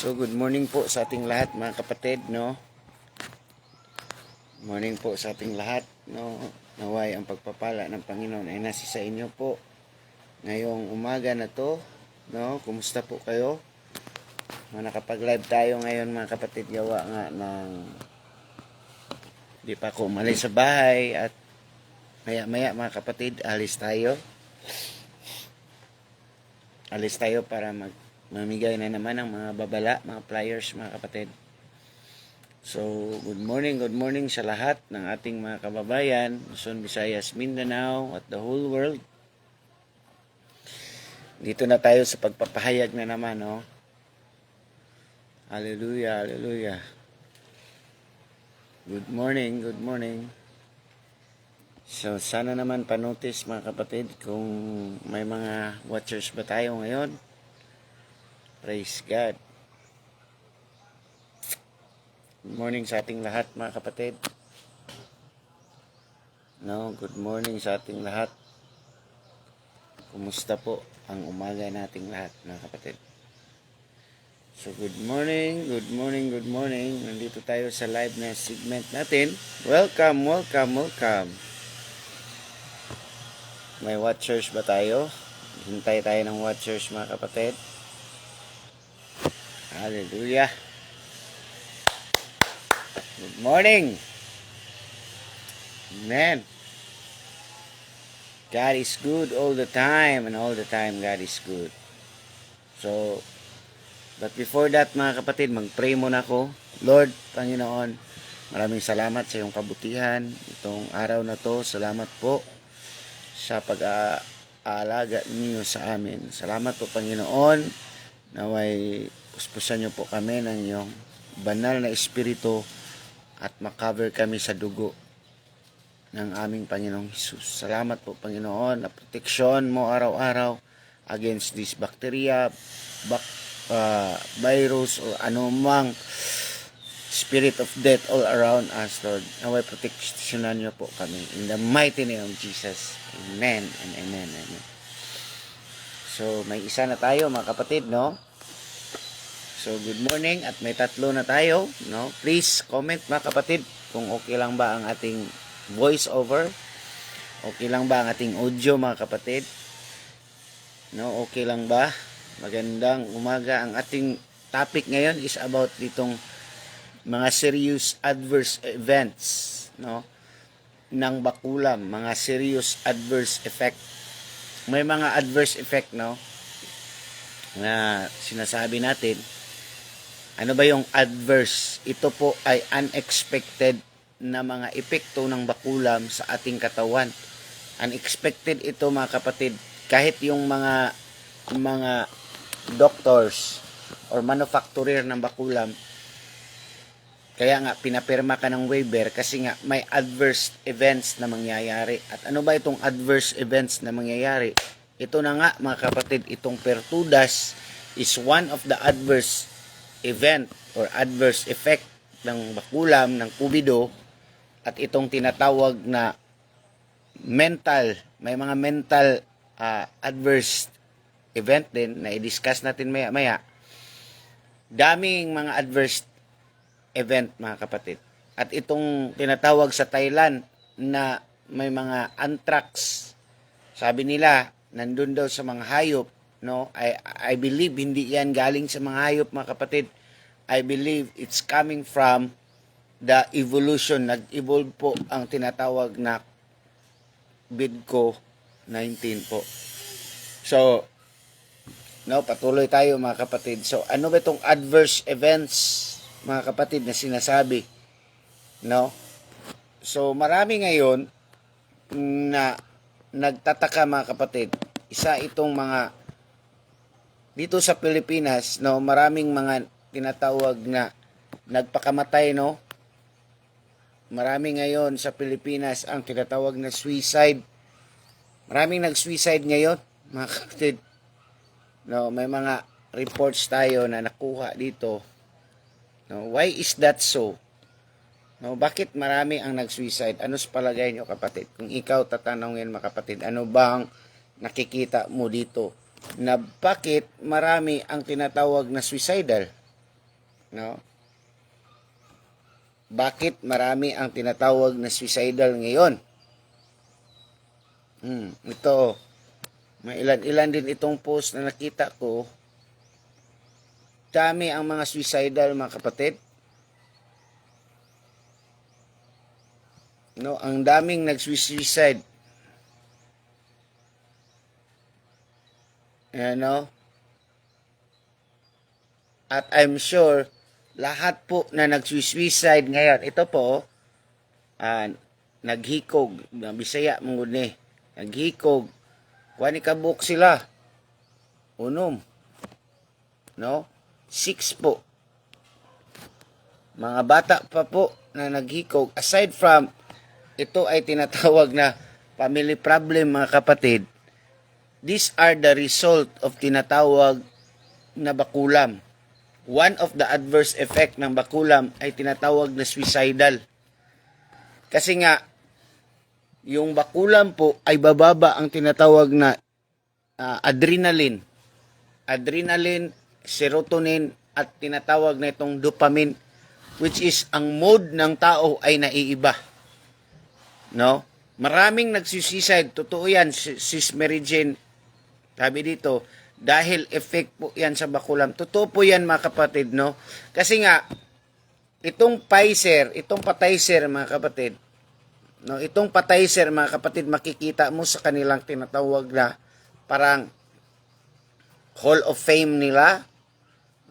So good morning po sa ating lahat mga kapatid, no? Morning po sa ating lahat, no? Naway ang pagpapala ng Panginoon ay nasa sa inyo po ngayong umaga na to, no? Kumusta po kayo? Nakapag-live tayo ngayon mga kapatid, gawa nga ng di pa ako umalis sa bahay at maya-maya mga kapatid, alis tayo para mamigay na naman ng mga babala, mga flyers mga kapatid. So, good morning sa lahat ng ating mga kababayan, Luzon, Visayas, Mindanao at the whole world. Dito na tayo sa pagpapahayag na naman, no? Hallelujah, hallelujah. Good morning. So, sana naman panotice mga kapatid kung may mga watchers ba tayo ngayon. Praise God. Good morning sa ating lahat mga kapatid. No, good morning sa ating lahat. Kumusta po ang umaga nating lahat mga kapatid? So good morning. Nandito tayo sa live na segment natin. Welcome. May watchers ba tayo? Hintay tayo ng watchers mga kapatid. Hallelujah. Good morning. Amen. God is good all the time, and all the time God is good. So, but before that mga kapatid, mag-pray muna ako. Lord, Panginoon, maraming salamat sa iyong kabutihan. Itong araw na to, salamat po sa pag-aalaga niyo sa amin. Salamat po Panginoon, naway puspusan niyo po kami ng iyong banal na espiritu at makover kami sa dugo ng aming Panginoong Hesus. Salamat po Panginoon na proteksyon mo araw-araw against this bacteria, virus o anumang spirit of death all around us, Lord. Naway proteksyonan niyo po kami. In the mighty name of Jesus. Amen and amen. So, may isa na tayo mga kapatid, no? So, good morning at may tatlo na tayo, no? Please comment mga kapatid kung okay lang ba ang ating voice over. Okay lang ba ang ating audio mga kapatid? No, okay lang ba? Magandang umaga. Ang ating topic ngayon is about ditong mga serious adverse events, no? Ng bakulam, mga serious adverse effect. May mga adverse effect, no? Na sinasabi natin. Ano ba yung adverse? Ito po ay unexpected na mga epekto ng bakulam sa ating katawan. Unexpected ito mga kapatid. Kahit yung mga doctors or manufacturer ng bakulam, kaya nga pinapirma ka ng waiver kasi nga may adverse events na mangyayari. At ano ba itong adverse events na mangyayari? Ito na nga mga kapatid, itong pertudas is one of the adverse event or adverse effect ng bakulam, ng kubido, at itong tinatawag na mental, may mga mental adverse event din na i-discuss natin maya-maya. Daming mga adverse event mga kapatid. At itong tinatawag sa Thailand na may mga anthrax, sabi nila nandun daw sa mga hayop, no? I believe hindi yan galing sa mga hayop mga kapatid. I believe it's coming from the evolution. Nag-evolve po ang tinatawag na COVID-19 po. So, no, patuloy tayo mga kapatid. So, ano ba itong adverse events mga kapatid na sinasabi? No? So, marami ngayon na nagtataka mga kapatid. Isa itong mga dito sa Pilipinas, no, maraming mga tinatawag na nagpakamatay, no? Marami ngayon sa Pilipinas ang tinatawag na suicide. Maraming nag-suicide ngayon, mga kapatid. No, may mga reports tayo na nakuha dito. No, why is that so? No, bakit marami ang nag-suicide? Ano sa palagay nyo kapatid? Kung ikaw tatanungin mga kapatid, ano bang nakikita mo dito? Na bakit marami ang tinatawag na suicidal? No? Bakit marami ang tinatawag na suicidal ngayon? Ito, may ilan-ilan din itong post na nakita ko. Dami ang mga suicidal, mga kapatid. No, ang daming nag-suicide. No? At I'm sure lahat po na nag-suicide ngayon, ito po, naghikog, na Bisaya mong ni, naghikog, kuha kabuk sila, unom, no? 6 po. Mga bata pa po na naghikog, aside from, ito ay tinatawag na family problem, mga kapatid, these are the result of tinatawag na bakulam. One of the adverse effect ng bakulam ay tinatawag na suicidal. Kasi nga, yung bakulam po ay bababa ang tinatawag na adrenaline. Adrenaline, serotonin, at tinatawag na itong dopamine, which is ang mood ng tao ay naiiba. No? Maraming nagsuicide. Totoo yan, Sis Mary Jane. Sabi dito, dahil effect po yan sa bakulam. Totoo po yan, mga kapatid, no? Kasi nga, itong Pfizer, itong Patizer, mga kapatid, no? Itong Patizer, mga kapatid, makikita mo sa kanilang tinatawag na parang Hall of Fame nila.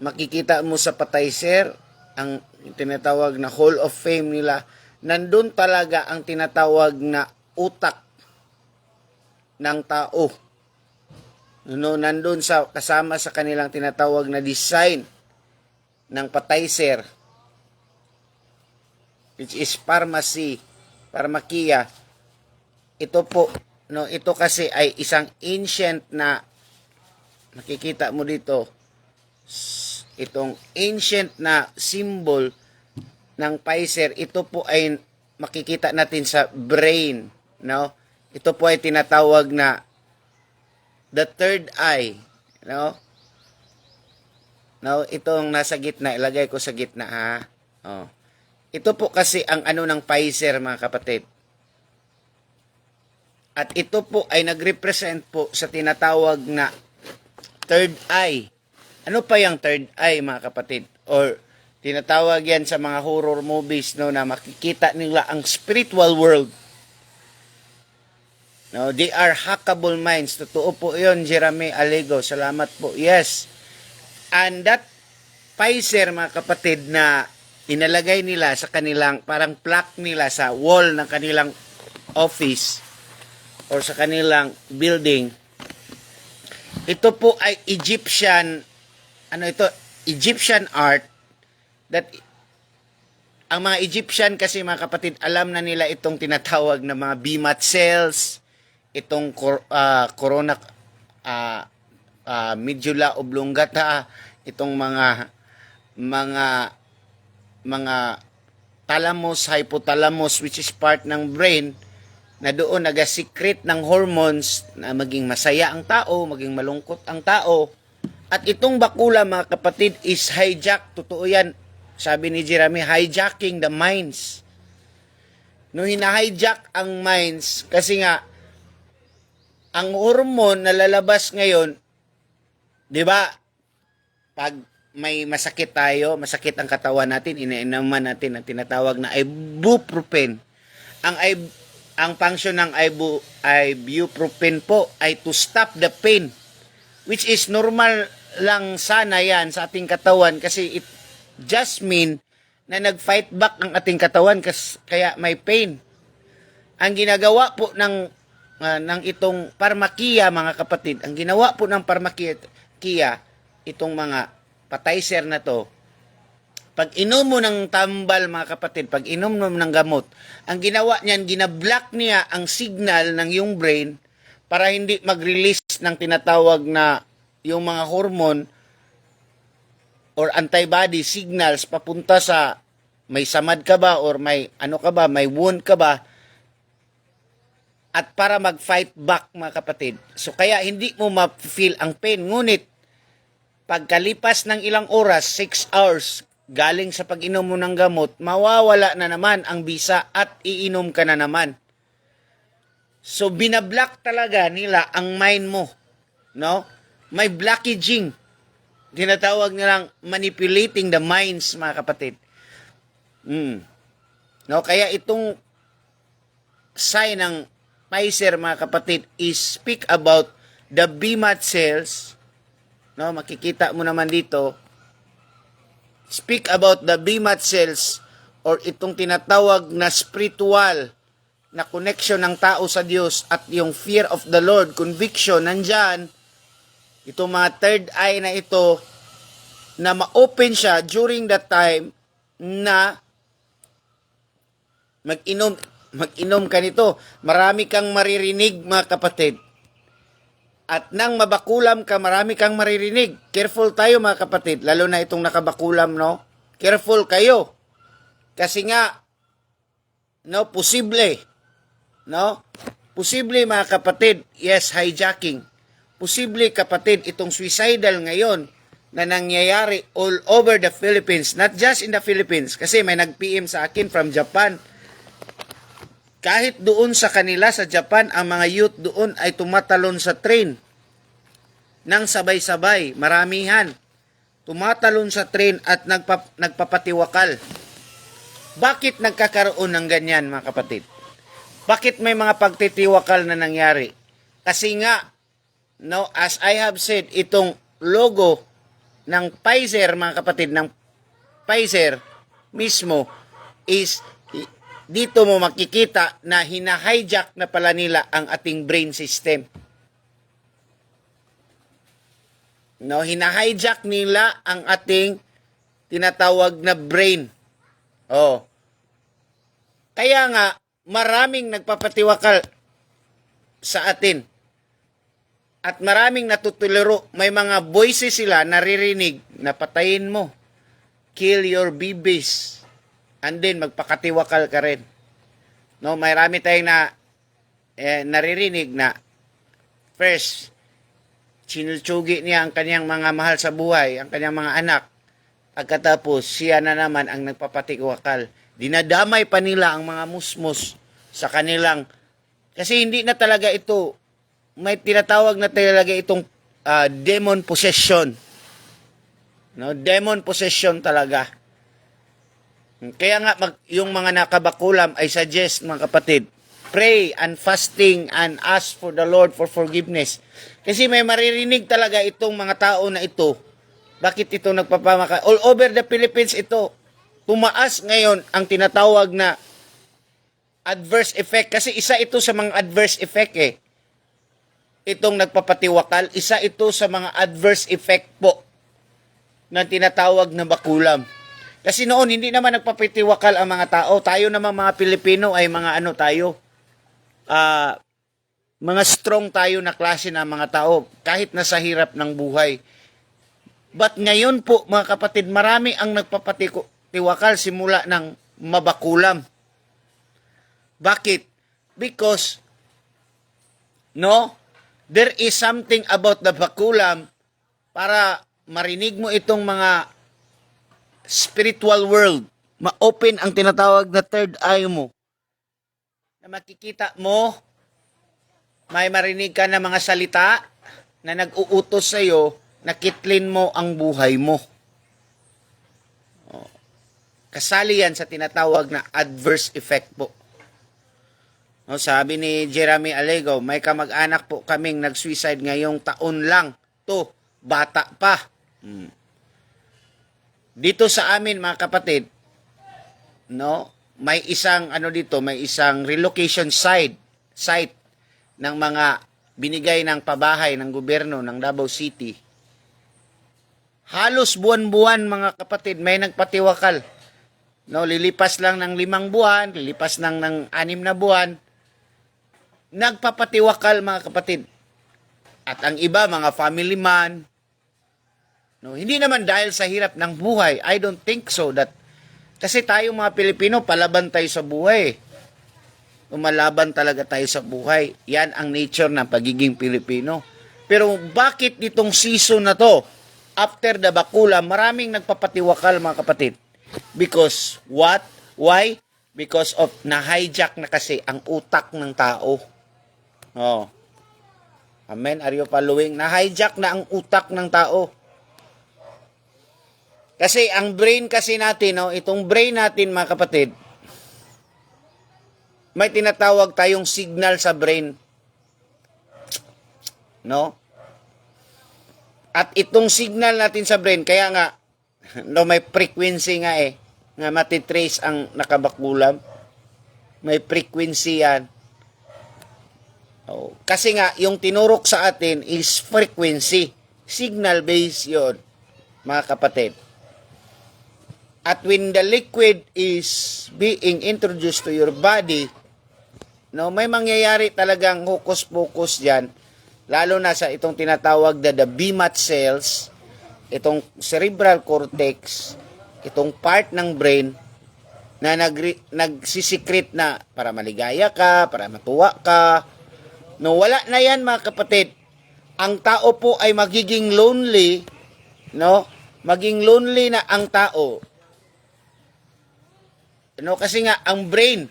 Makikita mo sa Patizer, ang tinatawag na Hall of Fame nila. Nandun talaga ang tinatawag na utak ng tao. No, nandun sa kasama sa kanilang tinatawag na design ng Patizer, which is pharmakia. Ito po, no, ito kasi ay isang ancient na makikita mo dito, itong ancient na symbol ng Pfizer. Ito po ay makikita natin sa brain, no? Ito po ay tinatawag na the third eye, no? No, itong nasa gitna, ilagay ko sa gitna, ha. Oh. Ito po kasi ang ano ng Pfizer, mga kapatid. At ito po ay nagrepresent po sa tinatawag na third eye. Ano pa yung third eye, mga kapatid? Or tinatawag yan sa mga horror movies, no, na makikita nila ang spiritual world. No, they are hackable minds. Totoo po 'yon, Jeremy Alego. Salamat po. Yes. And that Pfizer, mga kapatid, na inalagay nila sa kanilang parang plaque nila sa wall ng kanilang office or sa kanilang building. Ito po ay Egyptian art that ang mga Egyptian kasi, mga kapatid, alam na nila itong tinatawag na mga bimat cells, itong corona medulla oblongata, itong mga thalamus, hypothalamus, which is part ng brain, na doon nag-secrete ng hormones na maging masaya ang tao, maging malungkot ang tao. At itong bakula, mga kapatid, is hijack. Totoo yan. Sabi ni Jeremy, hijacking the minds. No, hina-hijack ang minds kasi nga ang hormone na lalabas ngayon, 'di ba? Pag may masakit tayo, masakit ang katawan natin, iniinuman natin ang tinatawag na ibuprofen. Ang function ng ibuprofen po ay to stop the pain, which is normal lang sana yan sa ating katawan kasi it just mean na nag-fight back ang ating katawan kaya may pain. Ang ginagawa po ng itong pharmakia, mga kapatid, ang ginawa po ng pharmakia, itong mga Patizer na to, pag inom mo ng tambal, mga kapatid, pag inom mo ng gamot, ang ginawa niyan, ginablock niya ang signal ng yung brain para hindi mag-release ng tinatawag na yung mga hormone or antibody signals papunta sa may samad ka ba or may ano ka ba, may wound ka ba, at para mag-fight back, mga kapatid. So kaya hindi mo ma-feel ang pain. Ngunit pagkalipas ng ilang oras, 6 hours, galing sa pag-inom mo ng gamot, mawawala na naman ang bisa at iinom ka na naman. So, binablock talaga nila ang mind mo. No? May blockaging. Tinatawag nilang manipulating the minds, mga kapatid. No? Kaya itong sign ng Pfizer, mga kapatid, is speak about the BMAT cells. No? Makikita mo naman dito. Speak about the BMAT cells or itong tinatawag na spiritual na connection ng tao sa Diyos at yung fear of the Lord, conviction, nandyan. Itong mga third eye na ito, na ma-open siya during that time na mag-inom ka nito. Marami kang maririnig, mga kapatid. At nang mabakulam ka, marami kang maririnig. Careful tayo, mga kapatid. Lalo na itong nakabakulam, no? Careful kayo. Kasi nga, no, posible. No? Posible, mga kapatid, yes, hijacking. Posible, kapatid, itong suicidal ngayon na nangyayari all over the Philippines. Not just in the Philippines. Kasi may nag-PM sa akin from Japan. Kahit doon sa kanila, sa Japan, ang mga youth doon ay tumatalon sa train nang sabay-sabay, maramihan. Tumatalon sa train at nagpapatiwakal. Bakit nagkakaroon ng ganyan, mga kapatid? Bakit may mga pagtitiwakal na nangyari? Kasi nga, no, as I have said, itong logo ng Pfizer, mga kapatid, ng Pfizer mismo is dito mo makikita na hina-hijack na pala nila ang ating brain system. No, hina-hijack nila ang ating tinatawag na brain. Oh. Kaya nga maraming nagpapatiwakal sa atin. At maraming natutuliro, may mga voices sila naririnig na patayin mo. Kill your babies. And then, magpakatiwakal ka rin. No, marami tayong naririnig na first, sinultsugi niya ang kanyang mga mahal sa buhay, ang kanyang mga anak. Pagkatapos, siya na naman ang nagpapatiwakal. Dinadamay pa nila ang mga musmos sa kanilang, kasi hindi na talaga ito, may tinatawag na talaga itong demon possession. No, demon possession talaga. Kaya nga yung mga nakabakulam ay suggest, mga kapatid, pray and fasting and ask for the Lord for forgiveness. Kasi may maririnig talaga itong mga tao na ito. Bakit ito nagpapamaka? All over the Philippines ito. Tumaas ngayon ang tinatawag na adverse effect. Kasi isa ito sa mga adverse effect Itong nagpapatiwakal, isa ito sa mga adverse effect po na tinatawag na bakulam. Kasi noon, hindi naman nagpapatiwakal ang mga tao. Tayo naman mga Pilipino ay mga ano tayo, mga strong tayo na klase ng mga tao, kahit nasa hirap ng buhay. But ngayon po, mga kapatid, marami ang nagpapatiwakal simula ng mabakulam. Bakit? Because, no, there is something about the bakulam para marinig mo itong mga spiritual world. Ma-open ang tinatawag na third eye mo. Na makikita mo, may marinig ka na mga salita na nag-uutos sa iyo, nakitlin mo ang buhay mo. Kasali yan sa tinatawag na adverse effect po. No, sabi ni Jeremy Alego, may kamag-anak po kaming nag-suicide ngayong taon lang. To, bata pa. Dito sa amin, mga kapatid, no, may isang may isang relocation site ng mga binigay ng pabahay ng gobyerno ng Davao City. Halos buwan-buwan, mga kapatid, may nagpatiwakal. No, lilipas lang ng 5 buwan, lilipas lang ng 6 na buwan, nagpapatiwakal, mga kapatid. At ang iba, mga family man. No, hindi naman dahil sa hirap ng buhay. I don't think so. Kasi tayo mga Pilipino, palaban tayo sa buhay. Umalaban talaga tayo sa buhay. Yan ang nature ng pagiging Pilipino. Pero bakit nitong season na to, after the bakula, maraming nagpapatiwakal mga kapatid. Because what? Why? Because of na-hijack na kasi ang utak ng tao. Oh. Amen? Are you following? Na-hijack na ang utak ng tao. Kasi ang brain kasi natin, no, itong brain natin mga kapatid, may tinatawag tayong signal sa brain. No? At itong signal natin sa brain, kaya nga, no, may frequency nga nga matitrace ang nakabakulam. May frequency yan. Oh, kasi nga, yung tinurok sa atin is frequency. Signal-based yun, mga kapatid. At when the liquid is being introduced to your body, no, may mangyayari talagang hocus-pocus dyan, lalo na sa itong tinatawag na the BMAT cells, itong cerebral cortex, itong part ng brain na nagsisikret na para maligaya ka, para matuwa ka. No, wala na yan mga kapatid. Ang tao po ay magiging lonely, no? Maging lonely na ang tao. No, kasi nga ang brain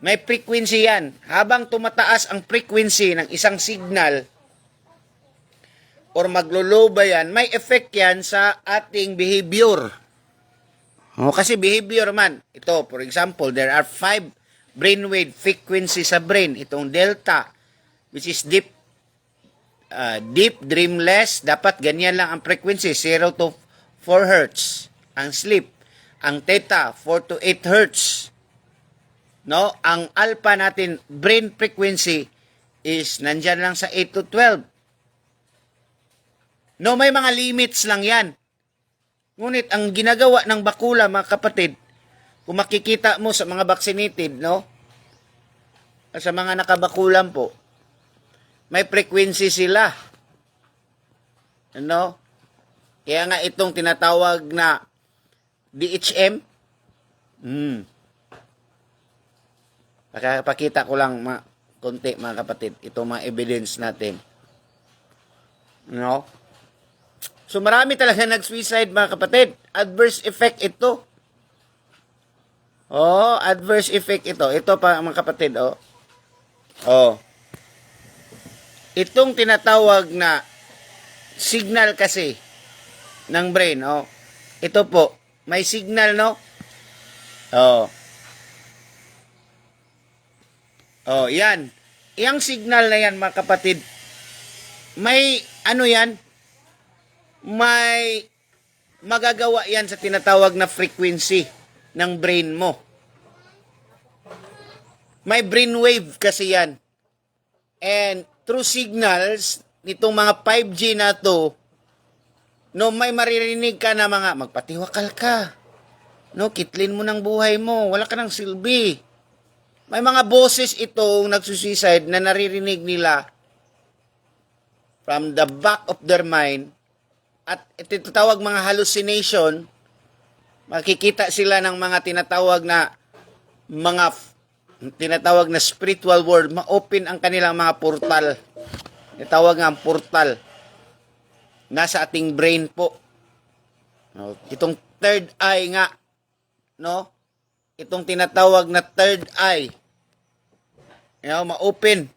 may frequency yan. Habang tumataas ang frequency ng isang signal or maglolow ba yan, may effect yan sa ating behavior. O, kasi behavior man. Ito, for example, there are 5 brainwave frequency sa brain. Itong delta, which is deep, dreamless, dapat ganyan lang ang frequency, 0 to 4 Hz. Ang sleep. Ang theta, 4 to 8 Hz. No? Ang alpha natin, brain frequency, is nandyan lang sa 8 to 12. No, may mga limits lang yan. Ngunit ang ginagawa ng bakula, mga kapatid, kung makikita mo sa mga vaccinated, no? Sa mga nakabakulan po, may frequency sila. Ano? Kaya nga itong tinatawag na DHM. Pakita ko lang konti mga kapatid. Ito mga evidence natin. No? So marami talaga nag-suicide mga kapatid. Adverse effect ito. Oh, adverse effect ito. Ito pa mga kapatid, oh. Oh. Itong tinatawag na signal kasi ng brain, oh. Ito po, may signal, no? Oh. Oh, yan. Yang signal na yan, mga kapatid, may, ano yan? May magagawa yan sa tinatawag na frequency ng brain mo. May brainwave kasi yan. And through signals, nitong mga 5G na to, no, may maririnig ka na mga, magpatiwakal ka. No, kitlin mo ng buhay mo. Wala ka ng silbi. May mga boses itong nagsusuicide na naririnig nila from the back of their mind. At ito tawag mga hallucination. Makikita sila ng mga tinatawag na spiritual world. Ma-open ang kanilang mga portal. Tinatawag nga ang portal. Nasa ating brain po. No, itong third eye nga. No? Itong tinatawag na third eye. Ma-open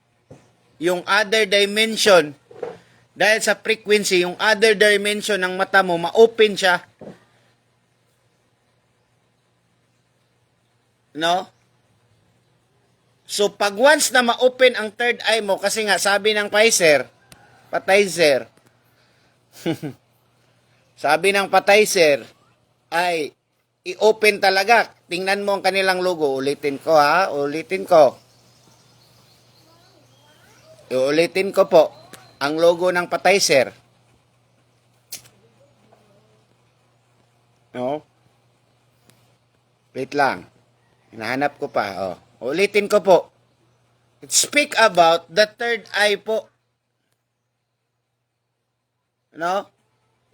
yung other dimension. Dahil sa frequency, yung other dimension ng mata mo, ma-open siya. No? So, pag once na ma-open ang third eye mo, kasi nga sabi ng Pfizer, sabi ng Pfizer, ay i-open talaga. Tingnan mo ang kanilang logo. Ulitin ko ha. Ulitin ko po. Ang logo ng Pfizer. No? Wait lang. Hinahanap ko pa. Oh. Ulitin ko po. It speak about the third eye po. No?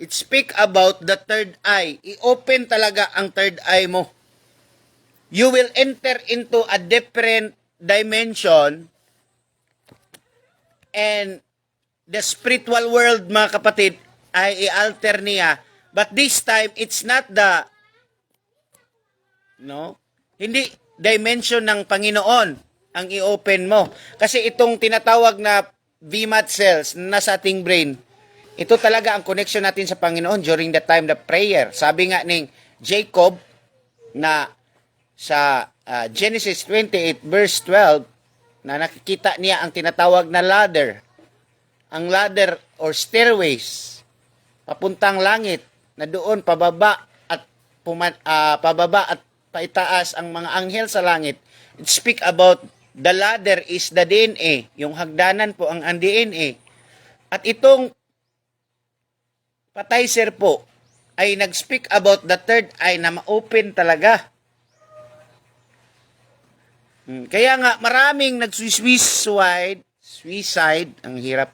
It speak about the third eye. I-open talaga ang third eye mo. You will enter into a different dimension, and the spiritual world, mga kapatid, ay i-alter niya. But this time, it's not the, hindi dimension ng Panginoon ang i-open mo. Kasi itong tinatawag na VMAT cells na sa ating brain, ito talaga ang connection natin sa Panginoon during the time of prayer. Sabi nga ni Jacob na sa Genesis 28 verse 12, na nakikita niya ang tinatawag na ladder. Ang ladder or stairways papuntang langit na doon pababa at paitaas ang mga anghel sa langit. It speak about the ladder is the DNA. Yung hagdanan po ang DNA. At itong patay sir po ay nag-speak about the third eye na ma-open talaga. Kaya nga, maraming suicide, ang hirap.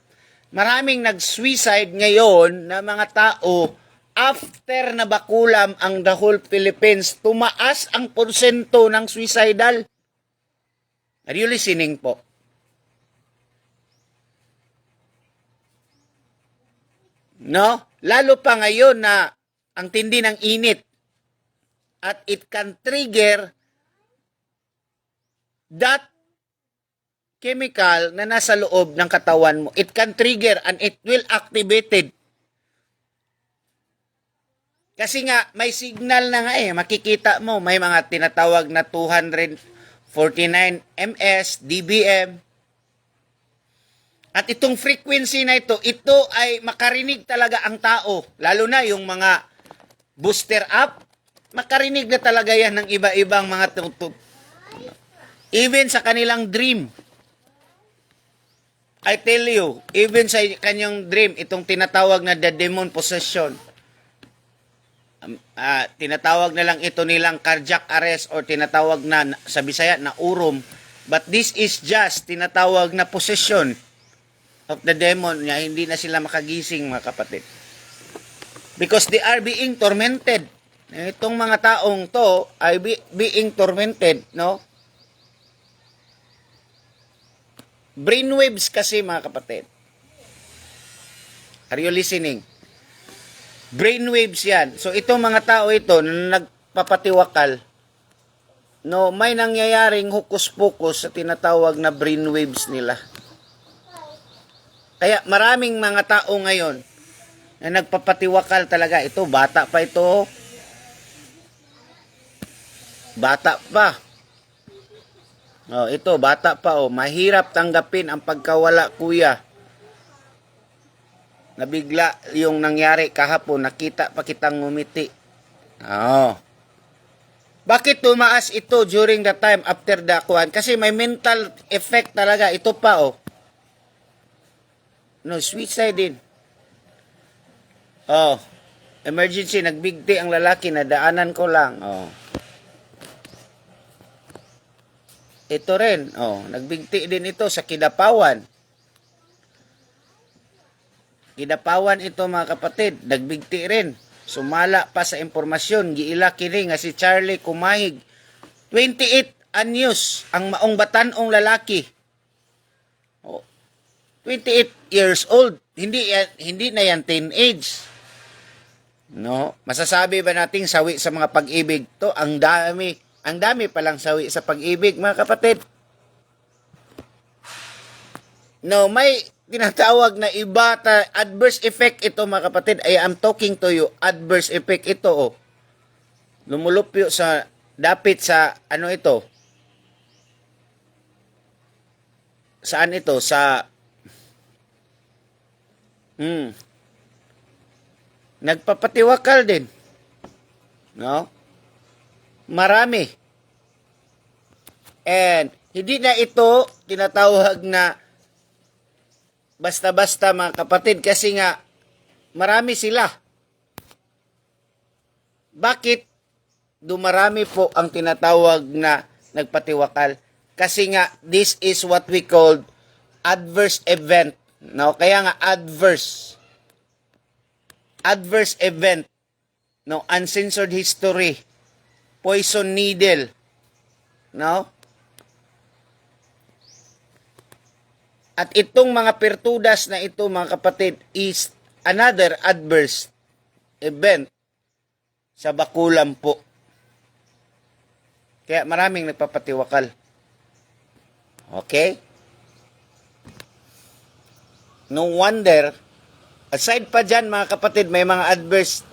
Maraming nag-suicide ngayon na mga tao after na bakulam ang the whole Philippines, tumaas ang porsyento ng suicidal. Are you listening po? No? Lalo pa ngayon na ang tindi ng init at it can trigger that chemical na nasa loob ng katawan mo. It can trigger and it will activated. Kasi nga, may signal na nga makikita mo, may mga tinatawag na 249 ms, dBm. At itong frequency na ito ay makarinig talaga ang tao. Lalo na yung mga booster up, makarinig na talaga yan ng iba-ibang mga even sa kanilang dream. I tell you, even sa kanyang dream, itong tinatawag na the demon possession, tinatawag na lang ito nilang cardiac arrest or tinatawag na sa Bisaya na urom. But this is just tinatawag na possession of the demon. Hindi na sila makagising, mga kapatid. Because they are being tormented. Itong mga taong to ay being tormented, no? Brainwaves kasi, mga kapatid. Are you listening? Brainwaves yan. So, itong mga tao ito na nagpapatiwakal, no, may nangyayaring hukus-pukus sa tinatawag na brainwaves nila. Kaya maraming mga tao ngayon na nagpapatiwakal talaga. Ito, bata pa ito. Bata pa. Ito, bata pa. Mahirap tanggapin ang pagkawala, kuya. Nabigla yung nangyari kahapon. Nakita pa kitang ngumiti. Bakit tumaas ito during the time after the kuhan? Kasi may mental effect talaga. Ito pa, No, suicide din. Emergency, nagbigti ang lalaki, nadaanan ko lang. Ito rin, nagbigti din ito sa Kidapawan. Kidapawan ito, mga kapatid, nagbigti rin. Sumala pa sa impormasyon, giila kini nga si Charlie Kumahig. 28 anyos ang maong batanong lalaki. 28 years old. Hindi na yan teenage. No? Masasabi ba nating sawi sa mga pag-ibig? To, ang dami palang sawi sa pag-ibig, mga kapatid. No, may tinatawag na iba adverse effect ito, mga kapatid. I am talking to you. Adverse effect ito, Lumulupyo sa dapit sa ito? Saan ito? Sa nagpapatiwakal din. No? Marami. And hindi na ito tinatawag na basta-basta, mga kapatid, kasi nga marami sila. Bakit dumarami po ang tinatawag na nagpatiwakal? Kasi nga this is what we call adverse event. No, kaya nga adverse event, no, uncensored history, poison needle, no? At itong mga pertudas na ito, mga kapatid, is another adverse event sa bakulam po. Kaya maraming nagpapatiwakal. Okay? No wonder, aside pa dyan mga kapatid, may mga adverse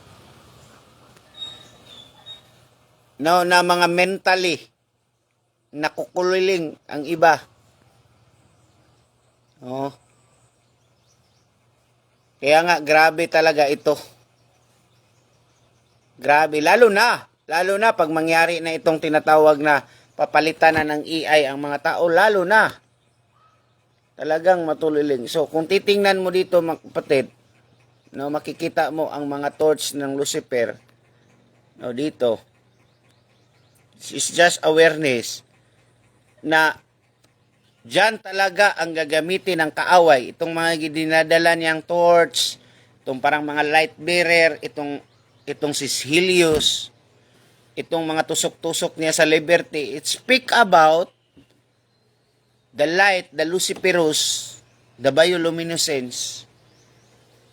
na mga mentally nakukuliling ang iba. Oh. Kaya nga, grabe talaga ito. Grabe, lalo na pag mangyari na itong tinatawag na papalitan na ng AI ang mga tao, lalo na talagang matuliling. So, kung titingnan mo dito mga kapatid, no, makikita mo ang mga torch ng Lucifer, no, dito. It's just awareness na diyan talaga ang gagamitin ng kaaway. Itong mga dinadala niyang torch, itong parang mga light bearer, itong si Helios, itong mga tusok-tusok niya sa liberty. It speak about the light, the Luciferus, the bioluminescence,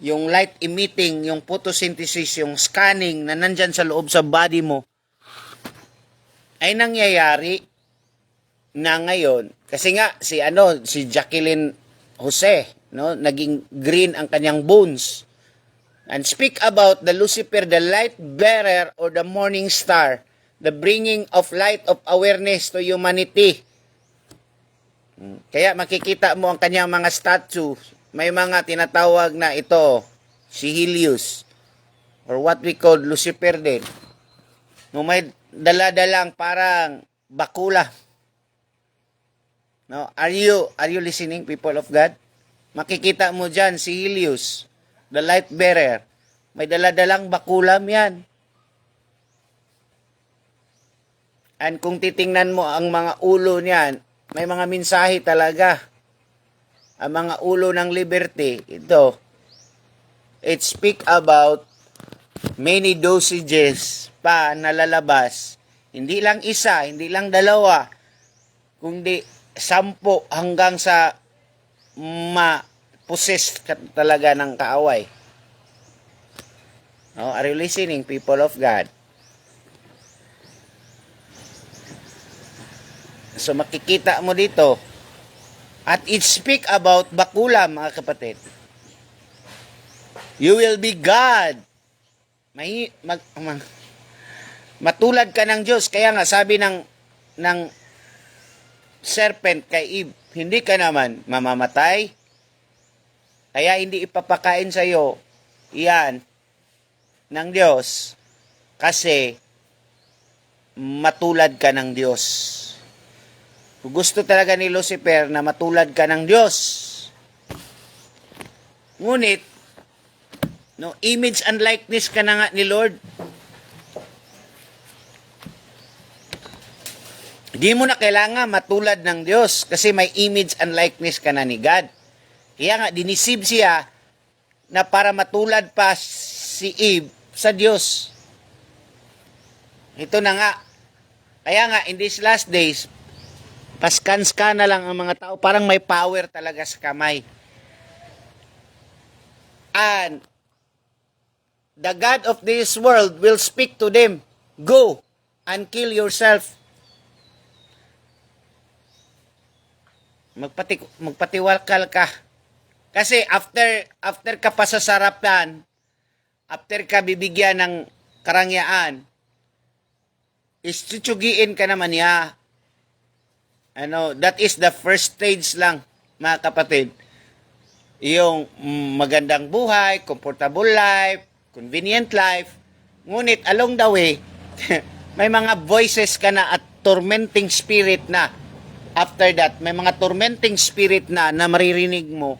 yung light emitting, yung photosynthesis, yung scanning na nandyan sa loob sa body mo, ay nangyayari na ngayon. Kasi nga, si Jacqueline Jose, no, naging green ang kanyang bones. And speak about the Lucifer, the light bearer or the morning star, the bringing of light of awareness to humanity. Kaya makikita mo ang kanyang mga statue. May mga tinatawag na ito, si Helios, or what we call Lucifer din. No, may dala-dalang parang bakula. No, are you listening, people of God? Makikita mo diyan si Helios, the light bearer. May dala-dalang bakulam 'yan. And kung titingnan mo ang mga ulo niyan, may mga mensahe talaga. Ang mga ulo ng liberty, ito, it speak about many dosages pa nalalabas. Hindi lang isa, hindi lang dalawa, kundi 10 hanggang sa ma-possess talaga ng kaaway. No, are you listening, people of God? So makikita mo dito, at it speak about bakula, mga kapatid. You will be God. Matulad ka ng Diyos. Kaya nga sabi ng serpent kay Eve, hindi ka naman mamamatay. Kaya hindi ipapakain sa iyo iyan ng Diyos kasi matulad ka ng Diyos. Gusto talaga ni Lucifer na matulad ka ng Diyos. Ngunit, no, image and likeness ka na nga ni Lord. Hindi mo na kailangan matulad ng Diyos kasi may image and likeness ka na ni God. Kaya nga, dinisib siya na para matulad pa si Eve sa Diyos. Ito na nga. Kaya nga, in these last days, paskanska na lang ang mga tao. Parang may power talaga sa kamay. And the God of this world will speak to them, go and kill yourself. Magpatiwakal ka. Kasi after ka pa sa sarapan, after ka bibigyan ng karangyaan, istutugiin ka naman niya. That is the first stage lang, mga kapatid. Yung magandang buhay, comfortable life, convenient life. Ngunit along the way, may mga voices ka na at tormenting spirit na. After that, may mga tormenting spirit na maririnig mo.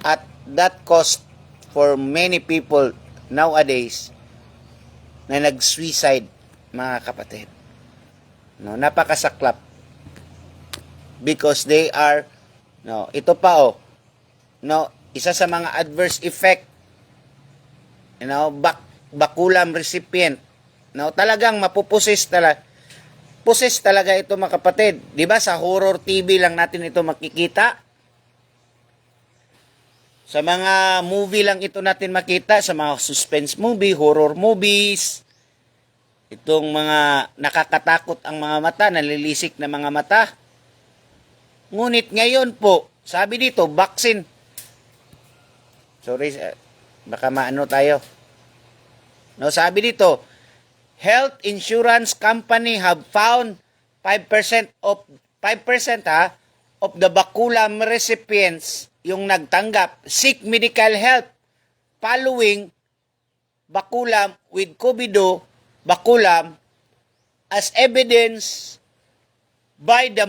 At that cost for many people nowadays na nag-suicide, mga kapatid. No, napakasaklap. Because they are, no, ito pa no, isa sa mga adverse effect, bakulam recipient, no, talagang mapupusis talaga. Possess talaga ito, mga kapatid. 'Di ba sa horror TV lang natin ito makikita? Sa mga movie lang ito natin makita, sa mga suspense movie, horror movies, itong mga nakakatakot ang mga mata, nalilisik na mga mata. Ngunit ngayon po, sabi dito, vaccine. Sorry, baka maano tayo. No, sabi dito, health insurance company have found 5% of 5% of the bakulam recipients yung nagtanggap seek medical help following bakulam with COVID bakulam as evidence by the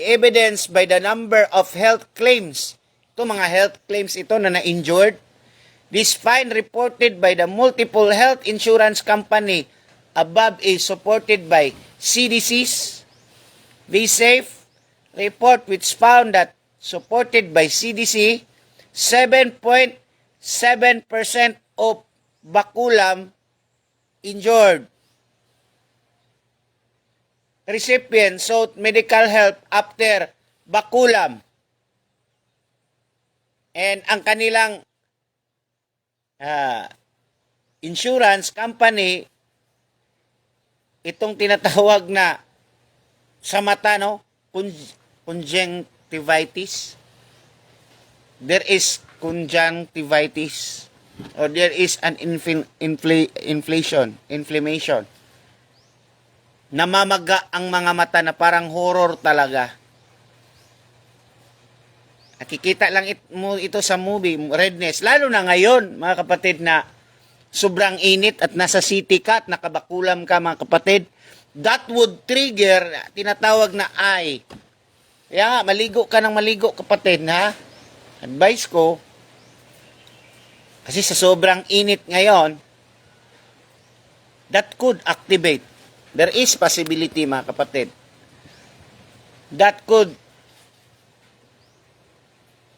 evidence by the number of health claims. Ito mga health claims ito na na-injured. This fine reported by the multiple health insurance company above is supported by CDC's VSafe report which found that supported by CDC, 7.7% of bakulam injured recipients sought medical help after bakulam. And ang kanilang insurance company, itong tinatawag na sa mata, no? Conjunctivitis. There is conjunctivitis or there is an inflammation. Namamaga ang mga mata na parang horror talaga. Nakikita lang mo ito sa movie, redness. Lalo na ngayon, mga kapatid, na sobrang init at nasa city ka at nakabakulam ka, mga kapatid. That would trigger, tinatawag na eye. Kaya nga, maligo ka ng maligo, kapatid, ha? Advice ko, kasi sa sobrang init ngayon, that could activate. There is possibility, mga kapatid. That could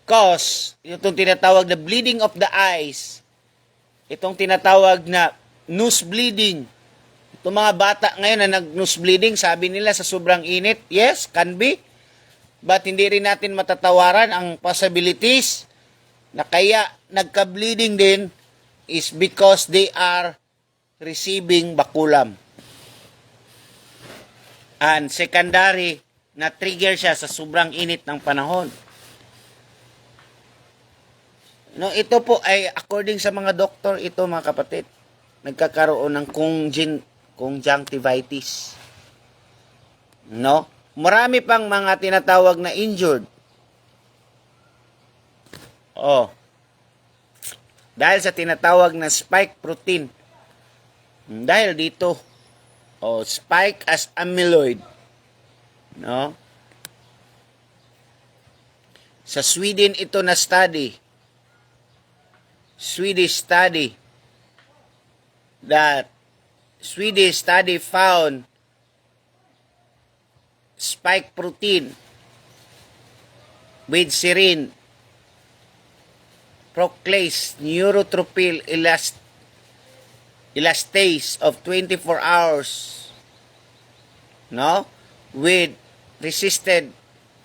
cause itong tinatawag na bleeding of the eyes, itong tinatawag na nose bleeding. Itong mga bata ngayon na nag-nose bleeding, sabi nila sa sobrang init, yes, can be. But hindi rin natin matatawaran ang possibilities na kaya nagka-bleeding din is because they are receiving bakulam. And secondary, na trigger siya sa sobrang init ng panahon. No, ito po ay according sa mga doktor, ito mga kapatid, nagkakaroon ng conjunctivitis. No? Marami pang mga tinatawag na injured. Dahil sa tinatawag na spike protein. Dahil dito, spike as amyloid. No? Sa Sweden ito na study. Swedish study found spike protein with serine, proclase, neurotrophic elastase of 24 hours, no, with resisted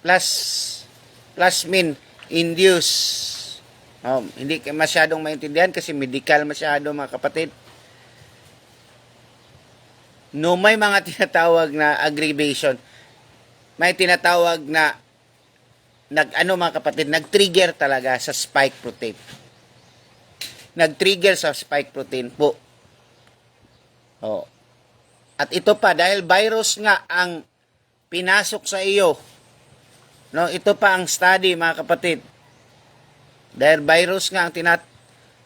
plasmin induced. Hindi masyadong maintindihan kasi medical masyado, mga kapatid. No, may mga tinatawag na aggravation. May tinatawag na mga kapatid, nag-trigger talaga sa spike protein. Nag-trigger sa spike protein po. At ito pa, dahil virus nga ang pinasok sa iyo. No, ito pa ang study, mga kapatid. Dahil virus nga ang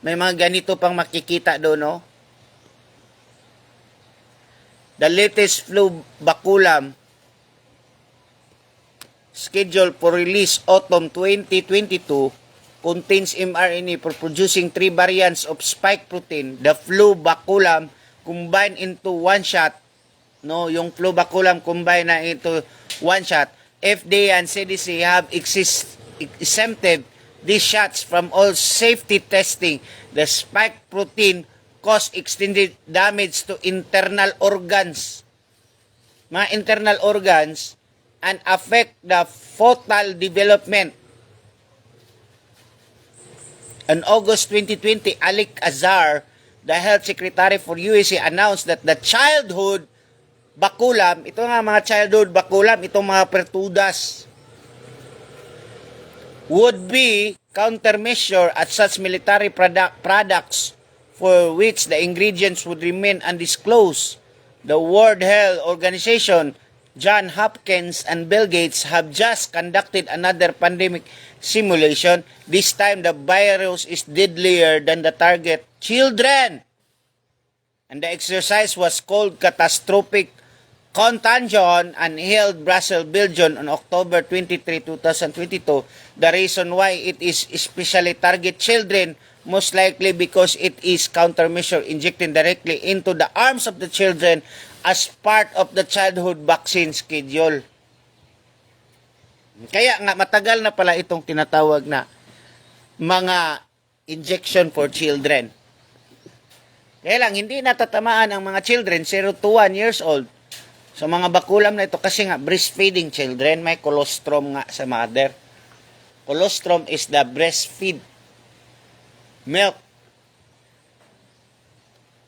may mga ganito pang makikita doon, no? The latest flu bakulam scheduled for release autumn 2022 contains mRNA for producing 3 variants of spike protein. The flu bakulam combined into one shot. No, yung flu bakulam combined na into one shot. FDA and CDC have exempted these shots from all safety testing. The spike protein cause extended damage to internal organs. Mga internal organs and affect the fetal development. On August 2020, Alik Azar, the Health Secretary for USA, announced that the childhood bakulam, ito nga mga childhood bakulam, itong mga pertudas, would be countermeasure at such military products for which the ingredients would remain undisclosed. The World Health Organization, John Hopkins, and Bill Gates have just conducted another pandemic simulation. This time, the virus is deadlier than the target, children. And the exercise was called Catastrophic Contagion and held Brussels, Belgium on October 23, 2022. The reason why it is especially target children, most likely because it is countermeasure injecting directly into the arms of the children as part of the childhood vaccine schedule. Kaya nga matagal na pala itong tinatawag na mga injection for children. Kaya lang hindi natatamaan ang mga children 0 to 1 years old. So mga bakulam na ito kasi nga breastfeeding children, may colostrum nga sa mother. Colostrum is the breastfeed milk.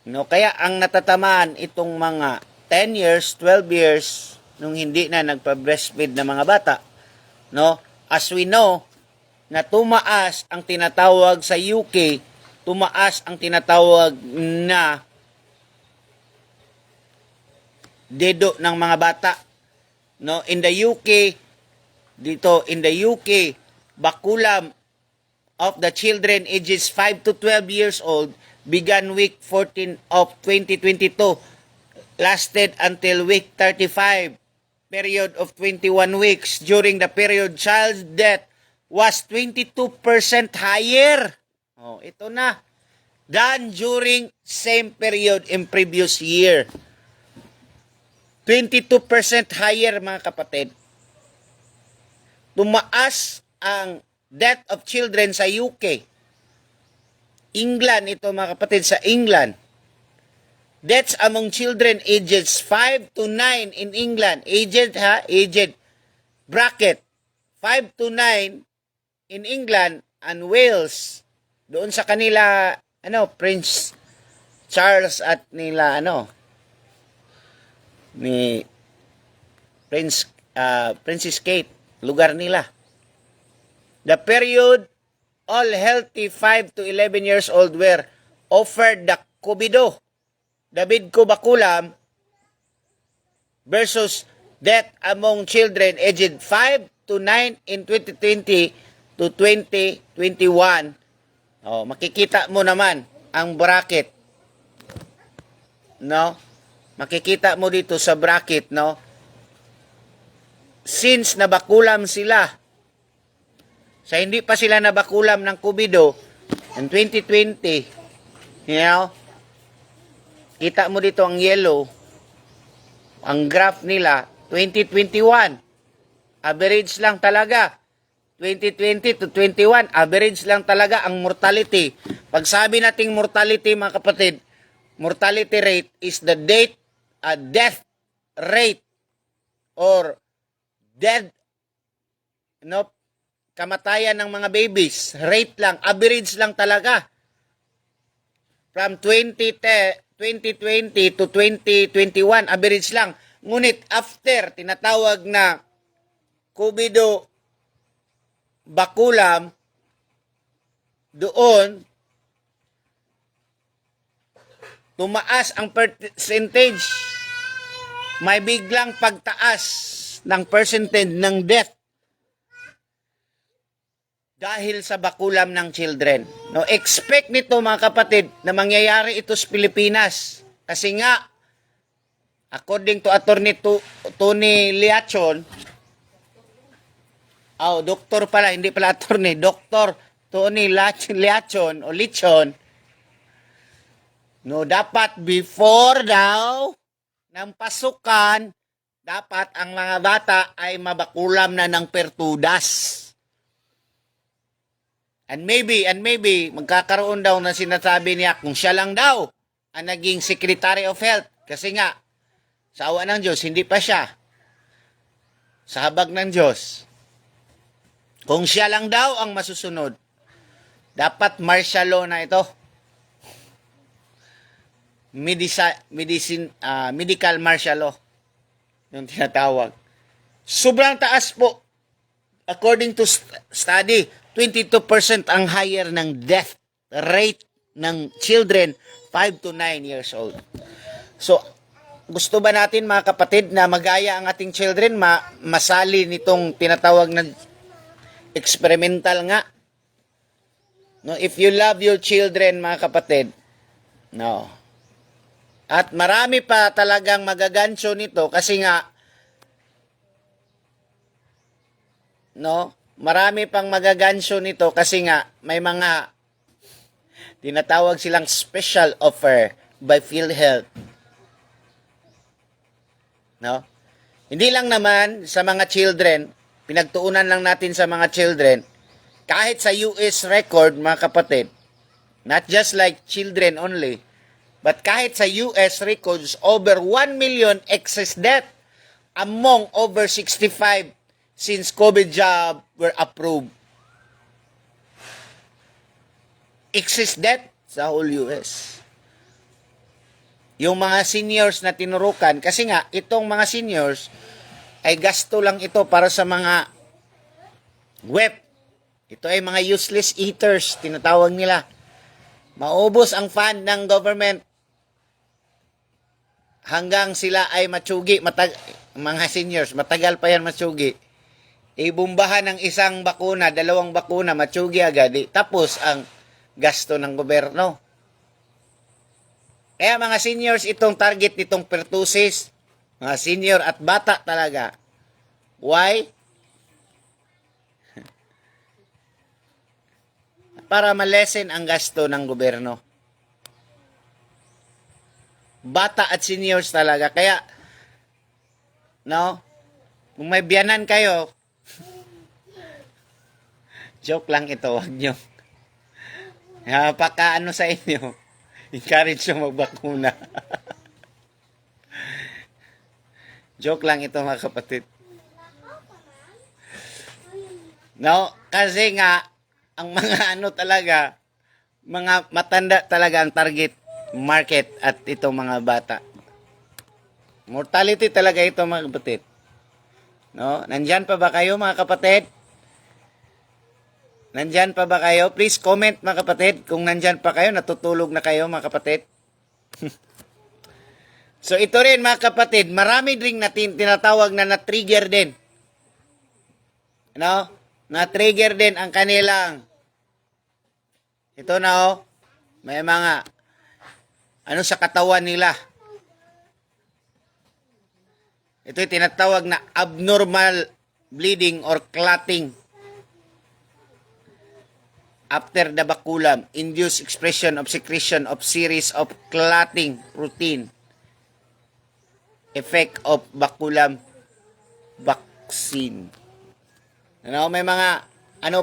No, kaya ang natatamaan itong mga 10 years, 12 years nung hindi na nagpa-breastfeed na mga bata, no? As we know, na tumaas ang tinatawag sa UK, tumaas ang tinatawag na dedo ng mga bata. No, in the UK, dito in the UK, bakulam of the children ages 5 to 12 years old began week 14 of 2022, lasted until week 35, period of 21 weeks. During the period, child death was 22% higher. Oh, ito na. Than during same period in previous year. 22% higher, mga kapatid. Tumaas ang death of children sa UK. England, ito mga kapatid, sa England. Deaths among children ages 5 to 9 in England. Aged ha? Aged. Bracket. 5 to 9 in England and Wales. Doon sa kanila, Prince Charles at nila, ni Princess Kate. Lugar nila. The period, all healthy 5 to 11 years old were offered the Kubido, David ko bakulam, versus death among children aged 5 to 9 in 2020 to 2021. Oh, makikita mo naman ang bracket. No? Makikita mo dito sa bracket, no? Since nabakulam sila, sa hindi pa sila nabakulam ng Kubido in 2020, kita mo dito ang yellow, ang graph nila, 2021, average lang talaga. 2020 to 21, average lang talaga ang mortality. Pag sabi nating mortality, mga kapatid, mortality rate is the death rate or dead, kamatayan ng mga babies. Rate lang, average lang talaga. From 2020 to 2021, average lang. Ngunit after, tinatawag na Kubido bakulam, doon, tumaas ang percentage. May biglang pagtaas ng percentage ng death dahil sa bakulam ng children. No, expect nito mga kapatid na mangyayari ito sa Pilipinas. Kasi nga, according to Attorney Tony Liachon, doktor pala, hindi pala attorney, Dr. Tony Liachon o Lichon, no, dapat before daw ng pasukan, dapat ang mga bata ay mabakulam na ng pertudas. And maybe, magkakaroon daw na sinasabi niya kung siya lang daw ang naging Secretary of Health. Kasi nga, sa awa ng Diyos, hindi pa siya. Sa habag ng Diyos. Kung siya lang daw ang masusunod. Dapat martial law na ito. Medical martial law. Yung tinatawag. Sobrang taas po. According to study, 22% ang higher ng death rate ng children 5 to 9 years old. So, gusto ba natin mga kapatid na magaya ang ating children, masali nitong tinatawag na experimental nga? No, if you love your children mga kapatid, no. At marami pa talagang magagancho nito kasi nga no, marami pang magagancho nito kasi nga may mga tinatawag silang special offer by PhilHealth. No? Hindi lang naman sa mga children, pinagtuunan lang natin sa mga children, kahit sa US record, mga kapatid, not just like children only, but kahit sa US records, over 1 million excess death among over 65 since COVID job were approved. Excess death sa whole US. Yung mga seniors na tinurukan, kasi nga, itong mga seniors, ay gasto lang ito para sa mga web. Ito ay mga useless eaters, tinatawag nila. Maubos ang fund ng government hanggang sila ay matsugi, mga seniors, matagal pa yan matsugi. Ibumbahan ng isang bakuna, 2 bakuna, matsugi agad. Tapos ang gasto ng gobyerno. Kaya mga seniors, itong target nitong pertussis, mga senior at bata talaga. Why? Para malesen ang gasto ng gobyerno. Bata at seniors talaga. Kaya, no? Kung may biyanan kayo, joke lang ito, wag nyo. Pagka sa inyo, encourage yung magbakuna. Joke lang ito mga kapatid. No, kasi nga, ang mga talaga, mga matanda talaga ang target market at itong mga bata. Mortality talaga ito mga kapatid. No, nandyan pa ba kayo mga kapatid? Nandyan pa ba kayo? Please comment mga kapatid kung nandyan pa kayo, natutulog na kayo mga kapatid. So ito rin mga kapatid, marami ring natin tinatawag na na-trigger din. No? Na-trigger din ang kanilang ito na may mga sa katawan nila. Ito yung tinatawag na abnormal bleeding or clotting after the bakulam, induced expression of secretion of series of clotting protein, effect of bakulam vaccine. May mga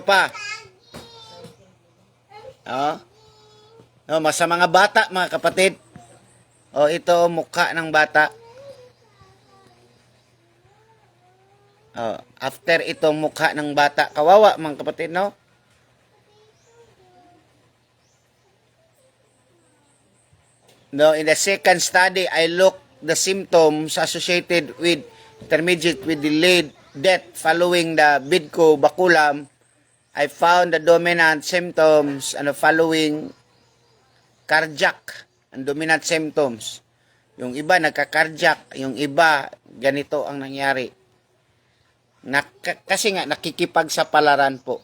pa? Sa mga bata, mga kapatid. Ito mukha ng bata. After itong mukha ng bata, kawawa mga kapatid, no? No, in the second study, I looked the symptoms associated with intermediate with delayed death following the Bidco bakulam. I found the dominant symptoms following cardiac, ang dominant symptoms. Yung iba nagka-cardiac, yung iba ganito ang nangyari. Kasi nga nakikipagsapalaran po.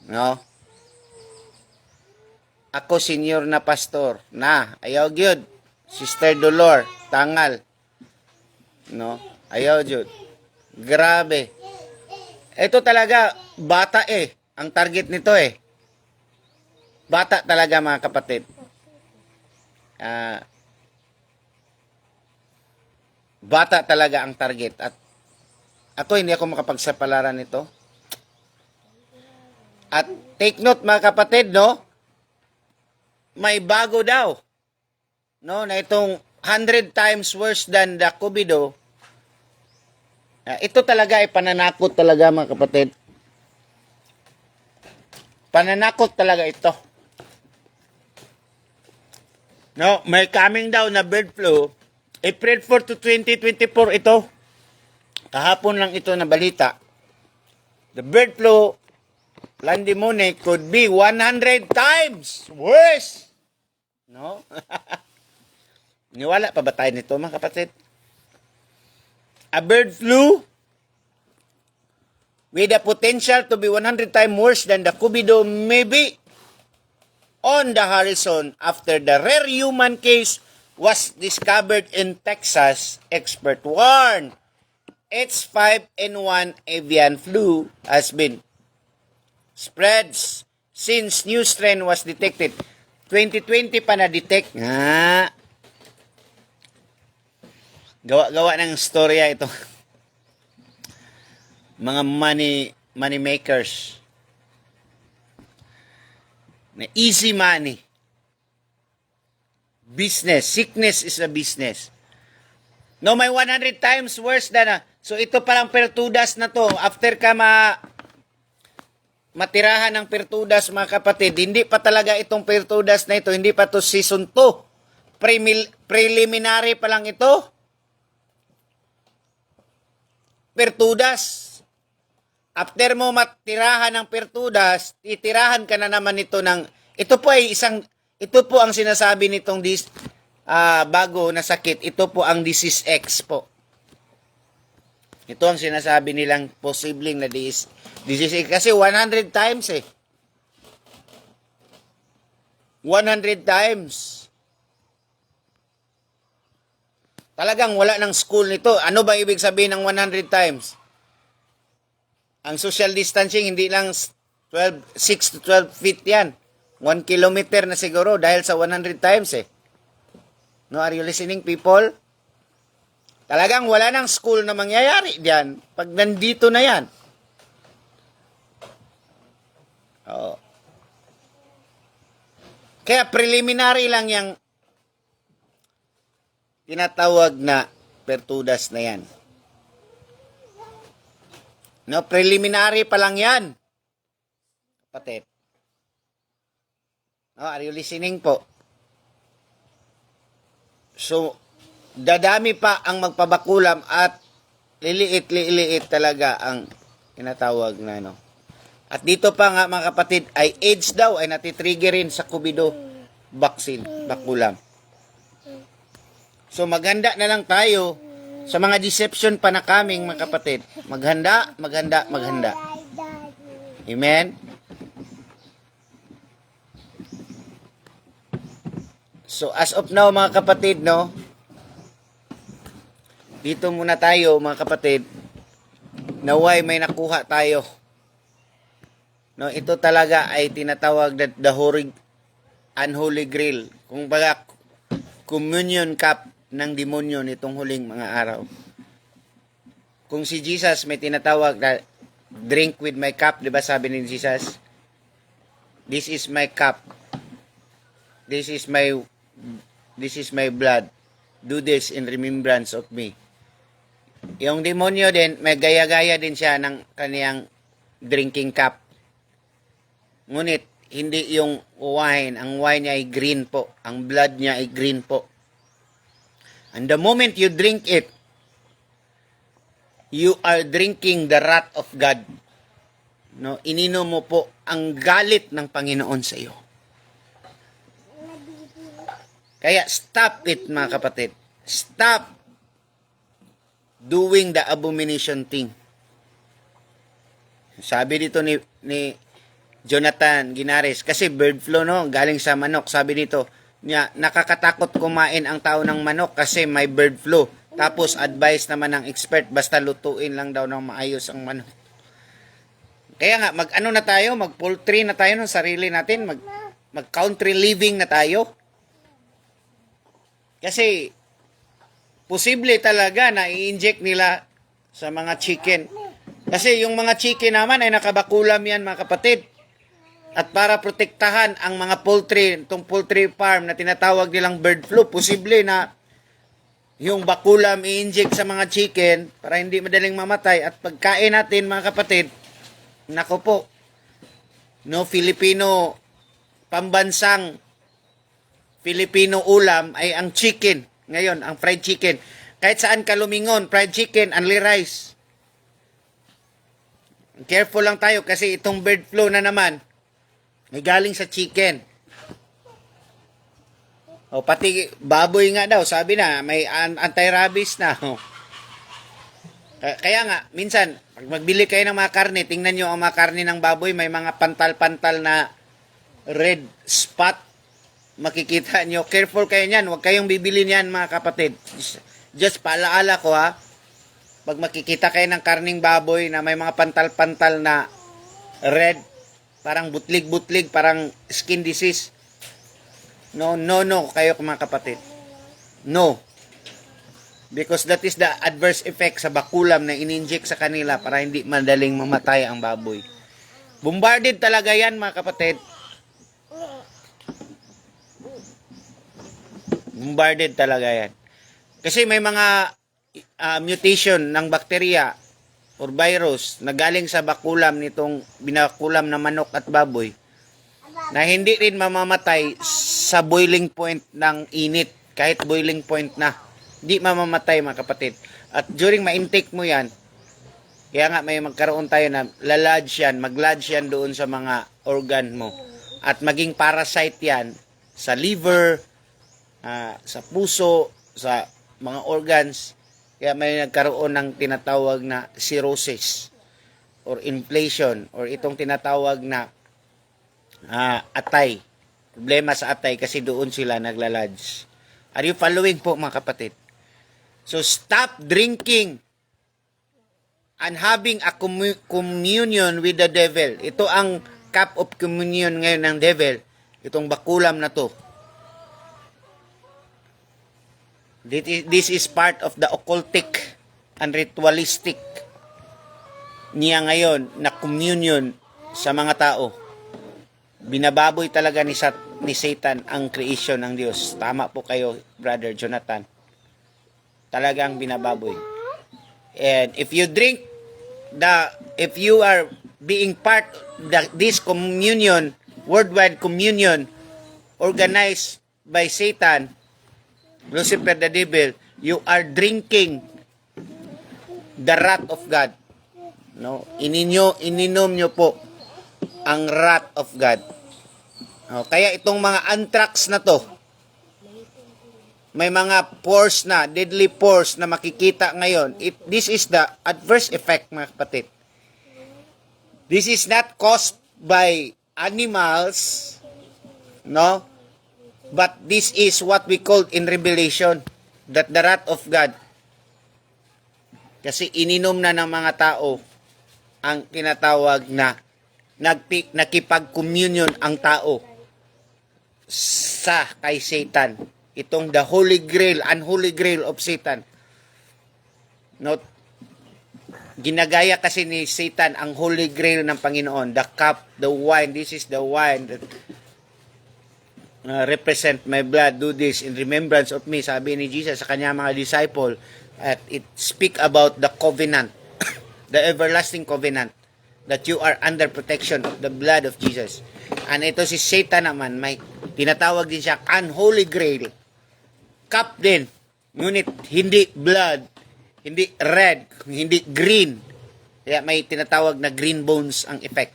No? Ako senior na pastor. Ayaw gyud. Sister Dolor, tangal. No? Ayaw gyud. Grabe. Ito talaga bata ang target nito Bata talaga mga kapatid. Bata talaga ang target. At ako hindi ako makapagsapalaran nito. At take note mga kapatid, no? May bago daw. No, na itong 100 times worse than the COVID. Ito talaga ay pananakot talaga mga kapatid. Pananakot talaga ito. No, may coming daw na bird flu. April 4 to 2024 ito. Kahapon lang ito na balita. The bird flu, pandemic could be 100 times worse. No? Niwala pa ba tayo nito, mga kapatid? A bird flu with the potential to be 100 times worse than the COVID may be on the horizon after the rare human case was discovered in Texas, expert warn. H5N1 avian flu has been spreads since new strain was detected. 2020 pa na-detect nga. Gawa ng storya ito. Mga money makers. Na easy money. Business. Sickness is a business. No, may 100 times worse than so ito parang pertudas na to. After ka matirahan ng pertudas, mga kapatid, hindi pa talaga itong pertudas na ito. Hindi pa to season 2. Preliminary pa lang ito. Pertudas. After mo matirahan ng pertudas, titirahan ka na naman ito ng, ito po ang sinasabi nitong bago na sakit, ito po ang disease X po. Ito ang sinasabi nilang posibleng na disease X. Kasi 100 times 100 times. Talagang wala ng school nito. Ano ba ibig sabihin ng 100 times? Ang social distancing, hindi lang 6 to 12 feet yan. 1 kilometer na siguro dahil sa 100 times No, are you listening, people? Talagang wala ng school na mangyayari diyan pag nandito na yan. Oh. Kaya preliminary lang yung tinatawag na pertudas na yan. No, preliminary pa lang yan. Kapatid. No, are you listening po? So, dadami pa ang magpabakulam at liliit talaga ang tinatawag na At dito pa nga, mga kapatid, ay AIDS daw ay natitriggerin sa COVID vaccine, bakulam. So maghanda na lang tayo sa mga deception pa na kaming, mga kapatid. Maghanda. Amen? So as of now, mga kapatid, dito muna tayo, mga kapatid. Naway may nakuha tayo. No, ito talaga ay tinatawag na the unholy grail. Kung baga, communion cup ng demonyo nitong huling mga araw. Kung si Jesus may tinatawag na drink with my cup, di ba sabi ni Jesus? This is my cup. This is my blood. Do this in remembrance of me. Yung demonyo din, may gaya-gaya din siya ng kaniyang drinking cup. Ngunit, hindi yung wine. Ang wine niya ay green po. Ang blood niya ay green po. And the moment you drink it, you are drinking the wrath of God. No, ininom mo po ang galit ng Panginoon sa iyo. Kaya stop it, mga kapatid. Stop doing the abomination thing. Sabi dito ni Jonathan Ginares, kasi bird flu galing sa manok. Sabi dito, nakakatakot kumain ang tao ng manok kasi may bird flu. Tapos advice naman ng expert, basta lutuin lang daw ng maayos ang manok. Kaya nga, mag-poultry na tayo ng sarili natin, mag-country living na tayo. Kasi, posible talaga na i-inject nila sa mga chicken. Kasi yung mga chicken naman ay nakabakulam yan, mga kapatid. At para protektahan ang mga itong poultry farm na tinatawag nilang bird flu, posible na yung bakulam i-inject sa mga chicken para hindi madaling mamatay. At pagkain natin, mga kapatid, nako po, No, Filipino, pambansang Filipino ulam ay ang chicken. Ngayon, ang fried chicken. Kahit saan ka lumingon, fried chicken, only rice. Careful lang tayo kasi itong bird flu na naman ay galing sa chicken. O pati baboy nga daw, sabi na, may anti-rabies na. Kaya nga, minsan, pag magbili kayo ng mga karne, tingnan nyo ang mga karne ng baboy, may mga pantal-pantal na red spot. Makikita nyo. Careful kayo niyan. Huwag kayong bibili niyan, mga kapatid. Just paalaala ko, ha. Pag makikita kayo ng karning baboy na may mga pantal-pantal na red, parang butlig-butlig, parang skin disease. No, kayo mga kapatid. No. Because that is the adverse effect sa bakulam na ininject sa kanila para hindi madaling mamatay ang baboy. Bombarded talaga yan, mga kapatid. Bombarded talaga yan. Kasi may mga mutation ng bakterya or virus na galing sa bakulam nitong binakulam na manok at baboy na hindi rin mamamatay sa boiling point ng init. Kahit boiling point na. Hindi mamamatay, mga kapatid. At during ma-intake mo yan, kaya nga may magkaroon tayo na lalodge yan, mag-lodge yan doon sa mga organ mo. At maging parasite yan sa liver, sa puso, sa mga organs. Kaya may nagkaroon ng tinatawag na cirrhosis or inflation or itong tinatawag na atay. Problema sa atay kasi doon sila naglalodge. Are you following po, mga kapatid? So, stop drinking and having a communion with the devil. Ito ang cup of communion ngayon ng devil. Itong bakulam na to. This is part of the occultic and ritualistic niya ngayon na communion sa mga tao. Binababoy talaga ni Satan ang creation ng Diyos. Tama po kayo, Brother Jonathan. Talagang binababoy. And if you if you are being part this communion, worldwide communion, organized by Satan, Lucifer the devil, you are drinking the wrath of God. No? Ininom nyo po ang wrath of God. Kaya itong mga anthrax na to, may mga pores na, deadly pores na makikita ngayon. This is the adverse effect, mga kapatid. This is not caused by animals, no? But this is what we call in Revelation, that the wrath of God. Kasi ininom na ng mga tao ang tinatawag na nakipag-communion ang tao sa kay Satan. Itong the Holy Grail, unholy Grail of Satan. No, ginagaya kasi ni Satan ang Holy Grail ng Panginoon. The cup, the wine, this is the wine that represent my blood. Do this in remembrance of me. Sabi ni Jesus sa kanya mga disciple. At it speak about the covenant, the everlasting covenant, that you are under protection of the blood of Jesus. And ito si Satan naman, may tinatawag din siya unholy Grail. Cup din, ngunit hindi blood, hindi red, hindi green. Kaya may tinatawag na green bones ang effect.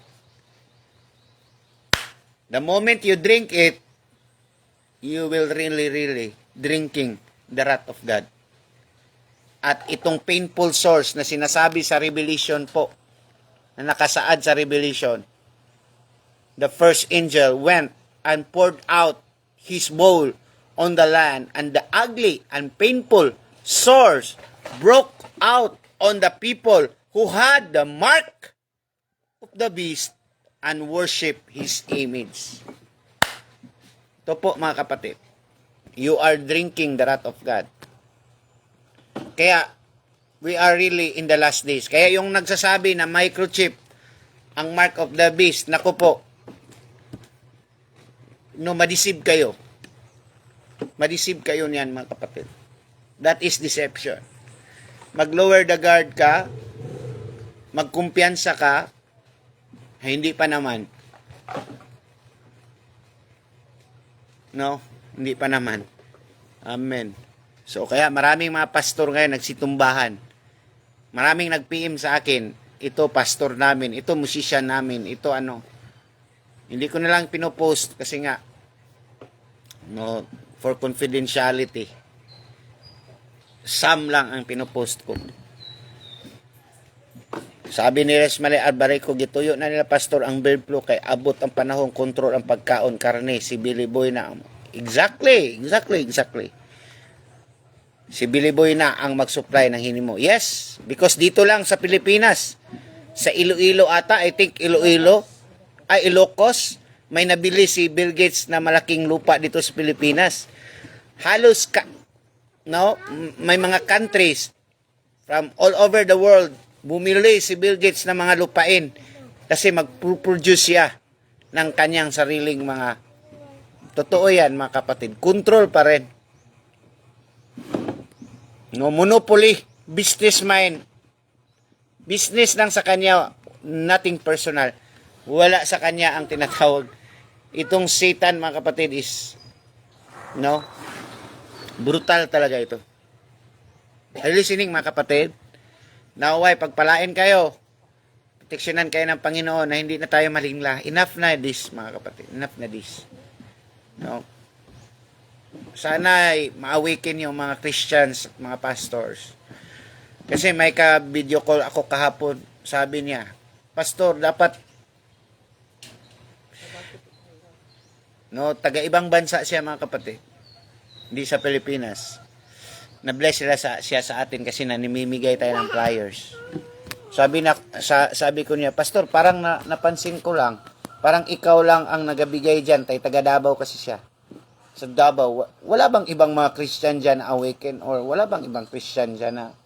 The moment you drink it, you will really drinking the wrath of God. At itong painful source na sinasabi sa Revelation po, na nakasaad sa Revelation, the first angel went and poured out his bowl on the land, and the ugly and painful sores broke out on the people who had the mark of the beast and worship his image. Ito po, mga kapatid, you are drinking the wrath of God. Kaya, we are really in the last days. Kaya yung nagsasabi na microchip ang mark of the beast, naku po, no, madisib kayo. Madisib kayo niyan, mga kapatid. That is deception. Mag-lower the guard ka, magkumpiyansa ka, hindi pa naman. No? Hindi pa naman. Amen. So, kaya maraming mga pastor ngayon nagsitumbahan. Maraming nag-PM sa akin, ito pastor namin, ito musician namin, ito ano. Hindi ko na lang pinopost kasi nga, no, for confidentiality. Some lang ang pinopost ko. Sabi ni Resmale Albarico, gituyo na nila pastor ang bird flu kay abot ang panahong kontrol ang pagkaon karne. Si Billy Boy na. Exactly. Si Billy Boy na ang mag-supply ng hinimo. Yes, because dito lang sa Pilipinas, sa Iloilo ata, I think Ilocos, may nabili si Bill Gates na malaking lupa dito sa Pilipinas. Halos may mga countries from all over the world bumili si Bill Gates ng mga lupain kasi mag-produce siya ng kanyang sariling mga, totoo yan mga kapatid, control pa rin. No, monopoly, business mind, business lang sa kanya, nothing personal. Wala sa kanya ang tinatawag. Itong Satan mga kapatid is, no, brutal talaga ito. Are you listening mga kapatid? Naway, pagpalain kayo, proteksyonan kayo ng Panginoon na hindi na tayo malingla. Enough na this, mga kapatid. Enough na this. No? Sana ma-awaken yung mga Christians at mga pastors. Kasi may ka-video call ako kahapon. Sabi niya, Pastor, dapat taga-ibang bansa siya mga kapatid. Hindi sa Pilipinas. Na-bless siya sa atin kasi nanimimigay tayo ng flyers. Sabi ko niya, Pastor, parang napansin ko lang, parang ikaw lang ang nagabigay dyan, taga Davao kasi siya. Sa Davao, wala bang ibang mga Christian dyan na awaken? Or wala bang ibang Christian dyan na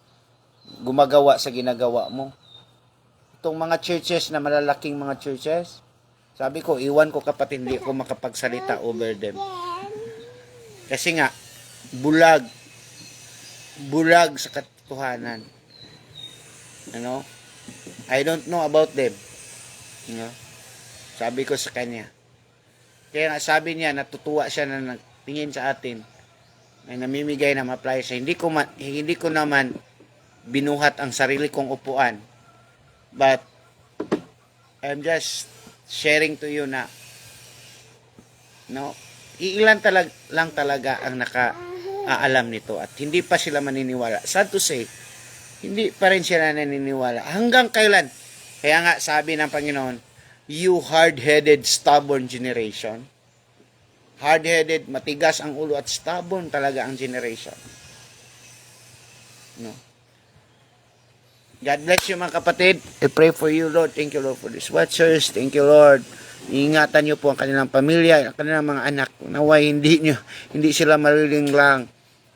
gumagawa sa ginagawa mo? Itong mga churches na malalaking mga churches, sabi ko, iwan ko kapatid, hindi ako makapagsalita over them. Kasi nga, bulag sa katotohanan. Ano? I don't know about them. Sabi ko sa kanya. Kaya nga sabi niya, natutuwa siya na nagtingin sa atin. Ay namimigay na ma-apply siya. Hindi ko naman binuhat ang sarili kong upuan. But, I'm just sharing to you na, iilan lang talaga ang alam nito at hindi pa sila maniniwala. Sad to say, hindi pa rin sila naniniwala. Hanggang kailan? Kaya nga sabi ng Panginoon, you hard-headed, stubborn generation. Hard-headed, matigas ang ulo at stubborn talaga ang generation. No. God bless you mga kapatid. I pray for you, Lord. Thank you, Lord, for these watchers. Thank you, Lord. Iingatan niyo po ang kanilang pamilya, ang kanilang mga anak. Naway hindi sila malilinglang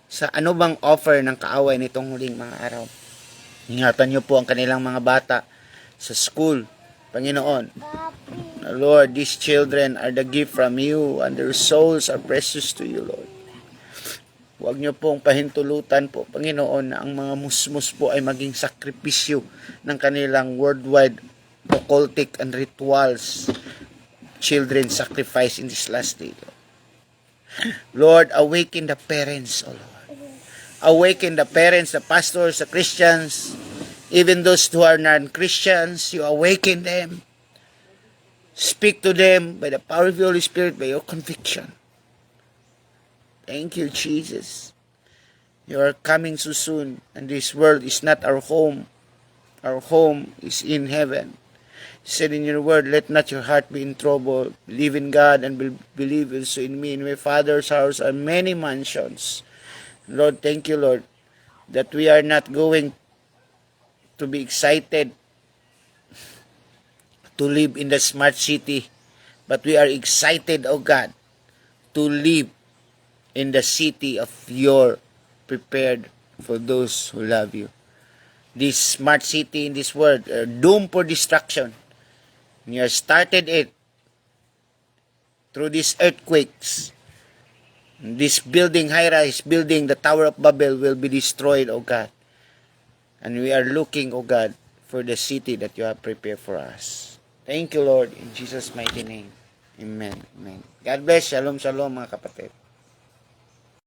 sa ano bang offer ng kaaway nitong huling mga araw. Ingatan niyo po ang kanilang mga bata sa school. Panginoon, Lord, these children are the gift from you and their souls are precious to you, Lord. Huwag niyo pong pahintulutan po, Panginoon, na ang mga musmus po ay maging sakripisyo ng kanilang worldwide occultic and rituals children sacrifice in this last day, Lord. Lord, awaken the parents, O Lord. Awaken the parents, the pastors, the Christians, even those who are non-Christians, you awaken them. Speak to them by the power of the Holy Spirit, by your conviction. Thank you, Jesus. You are coming so soon, and this world is not our home. Our home is in heaven. You said in your word, let not your heart be in trouble. Believe in God and believe also in me. In my Father's house are many mansions. Lord, thank you, Lord, that we are not going to be excited to live in the smart city, but we are excited, oh God, to live in the city of your prepared for those who love you. This smart city in this world are doomed for destruction. And you have started it through these earthquakes. This building, high-rise building, the Tower of Babel will be destroyed, O God. And we are looking, O God, for the city that you have prepared for us. Thank you, Lord, in Jesus' mighty name. Amen. Amen. God bless. Shalom, shalom mga kapatid.